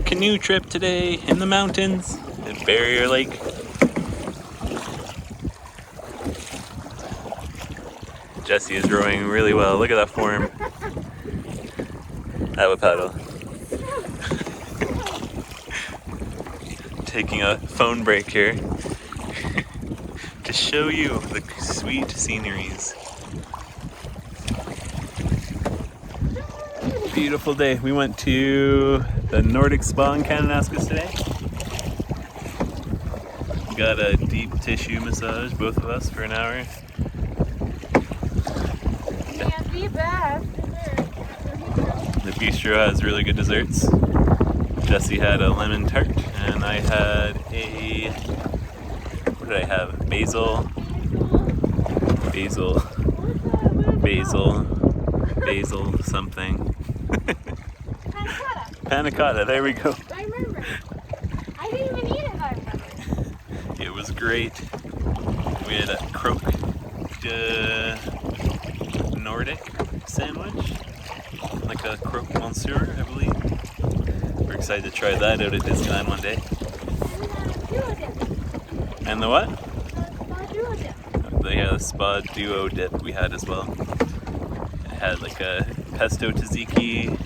canoe trip today in the mountains at Barrier Lake. Jesse is rowing really well. Look at that form. I have a paddle. Taking a phone break here to show you the sweet sceneries. Beautiful day. We went to the Nordic Spa in Kananaskis today. Got a deep tissue massage, both of us, for an hour. And the best dessert. The bistro has really good desserts. Jesse had a lemon tart, and I had a, what did I have? Basil something. Panna cotta, there we go. I remember. I didn't even eat it, I remember. It was great. We had a croque Nordic sandwich, like a croque monsieur, I believe. We're excited to try that out at Disneyland one day. And the what? The spa duo dip we had as well. It had like a pesto tzatziki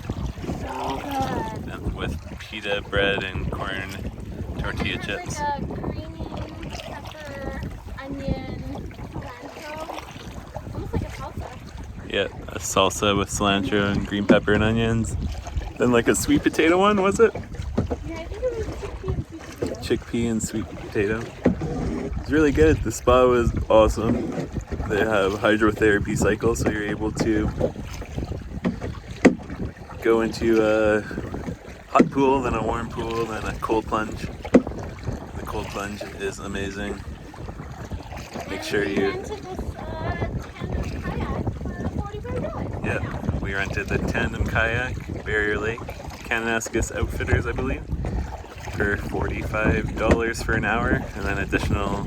with pita bread and corn tortilla chips. Like a green pepper, onion, cilantro, almost like a salsa. Yeah, a salsa with cilantro and green pepper and onions. Then like a sweet potato one, was it? Yeah, I think it was Chickpea and sweet potato. It's really good. The spa was awesome. They have hydrotherapy cycles, so you're able to go into a hot pool, then a warm pool, then a cold plunge. The cold plunge is amazing. Make sure you... rented this tandem kayak for $45. Yeah, we rented the tandem kayak, Barrier Lake, Kananaskis Outfitters, I believe, for $45 for an hour, and then additional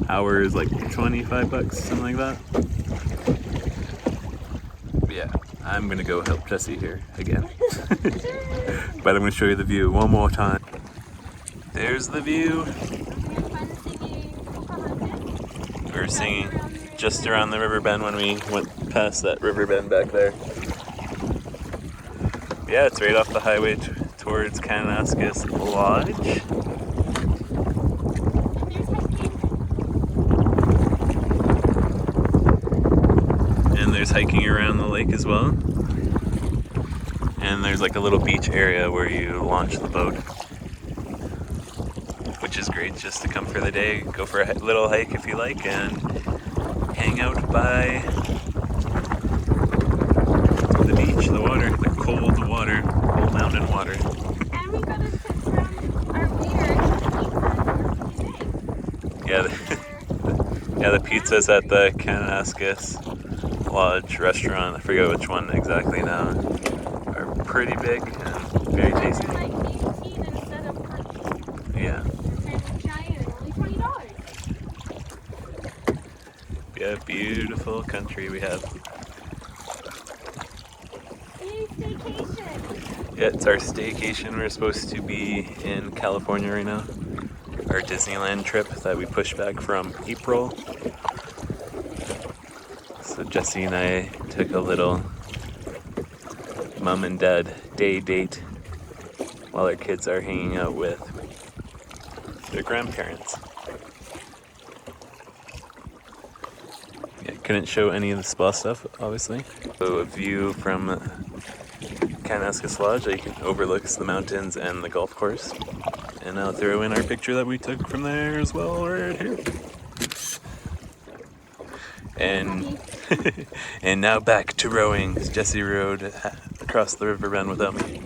hours like $25, something like that. But yeah, I'm gonna go help Jesse here again. But I'm gonna show you the view one more time. There's the view. We were singing just around the river bend when we went past that river bend back there. Yeah, it's right off the highway towards Kananaskis Lodge. And there's hiking around the lake as well. And there's like a little beach area where you launch the boat, which is great just to come for the day, go for a little hike if you like, and hang out by the beach, the water, the cold water, cold mountain water. And we got a tip from our waiter. Yeah, the pizzas at the Kananaskis Lodge restaurant, I forget which one exactly now, are pretty big and very tasty. They're like 18 instead of 40. Yeah. They're giant, only $20. Yeah, beautiful country we have. Yay, staycation! Yeah, it's our staycation. We're supposed to be in California right now. Our Disneyland trip that we pushed back from April. So Jesse and I took a little mom and dad day date while our kids are hanging out with their grandparents. Yeah, couldn't show any of the spa stuff, obviously. So a view from Kananaskis Lodge that you can overlooks the mountains and the golf course. And I'll throw in our picture that we took from there as well, right here. And and now back to rowing. Jesse rowed across the river bend without me.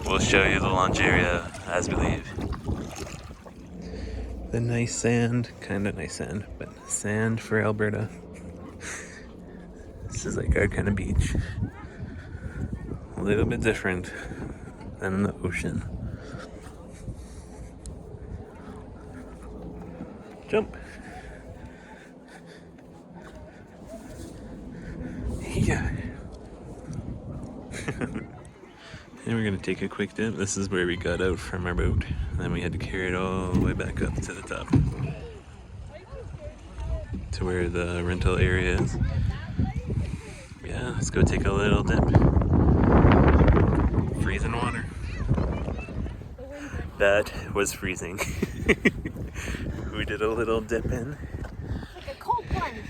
We'll show you the launch area as we leave. The nice sand, kind of nice sand, but sand for Alberta. This is like our kind of beach. A little bit different than the ocean. Jump. Yeah. And we're gonna take a quick dip. This is where we got out from our boat. And then we had to carry it all the way back up to the top. To where the rental area is. Yeah, let's go take a little dip. Freezing water. That was freezing. We did a little dip in. Like a cold plunge.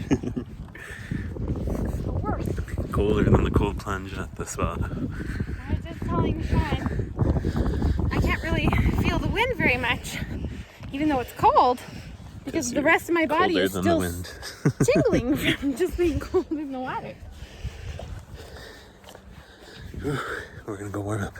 The worst. Colder than the cold plunge at the spa. I was just telling Sean, I can't really feel the wind very much, even though it's cold, because the rest of my body is still tingling from just being cold in the water. We're gonna go warm up.